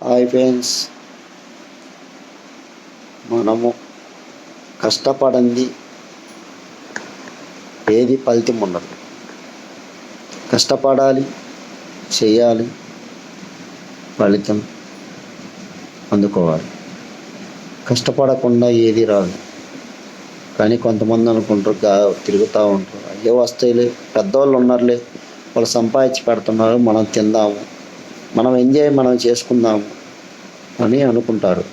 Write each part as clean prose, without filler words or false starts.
Hi friends, మనము కష్టపడింది ఏది ఫలితం ఉండదు. కష్టపడాలి, చేయాలి, ఫలితం అందుకోవాలి. కష్టపడకుండా ఏది రాదు. కానీ కొంతమంది అనుకుంటారు, తిరుగుతూ ఉంటారు, అయ్యో వస్తాయిలే, పెద్దవాళ్ళు ఉన్నారులే, వాళ్ళు సంపాదించి పెడుతున్నారు, మనం తిందాము, మనం ఎంజాయ్ మనం చేసుకుందాము అని అనుకుంటారు.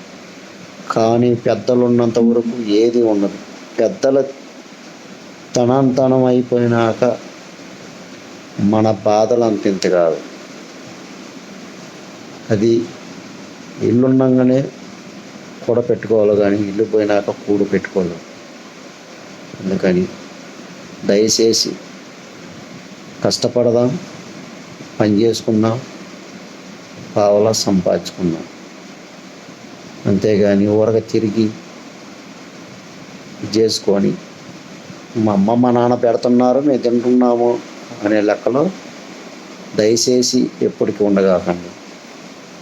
కానీ పెద్దలు ఉన్నంత వరకు ఏది ఉండదు. పెద్దల తనం అయిపోయినాక మన బాధలు అంతింత కాదు. అది ఇల్లు ఉండగానే కూడా పెట్టుకోవాలి, కానీ ఇల్లు పోయినాక కూడు పెట్టుకోవాలి. అందుకని దయచేసి కష్టపడదాం, పని చేసుకుందాం, పావలా సంపాదించుకుందాం. అంతేగాని ఊరక తిరిగి చేసుకొని మా అమ్మ మా నాన్న పెడుతున్నారు మేము తింటున్నాము అనే లెక్కలో దయచేసి ఎప్పటికీ ఉండగాకండి.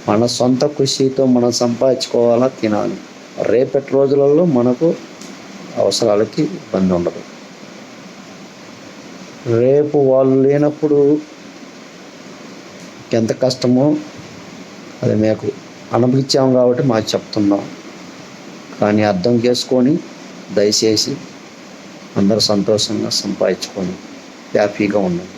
మన సొంత కృషితో మనం సంపాదించుకోవాలా, తినాలి. రేపటి రోజులలో మనకు అవసరాలకి ఇబ్బంది ఉండదు. రేపు వాళ్ళు లేనప్పుడు ఎంత కష్టమో అది మీకు అనుభవించాము కాబట్టి మాకు చెప్తున్నాం. కానీ అర్థం చేసుకొని దయచేసి అందరూ సంతోషంగా సంపాదించుకొని హ్యాపీగా ఉండండి.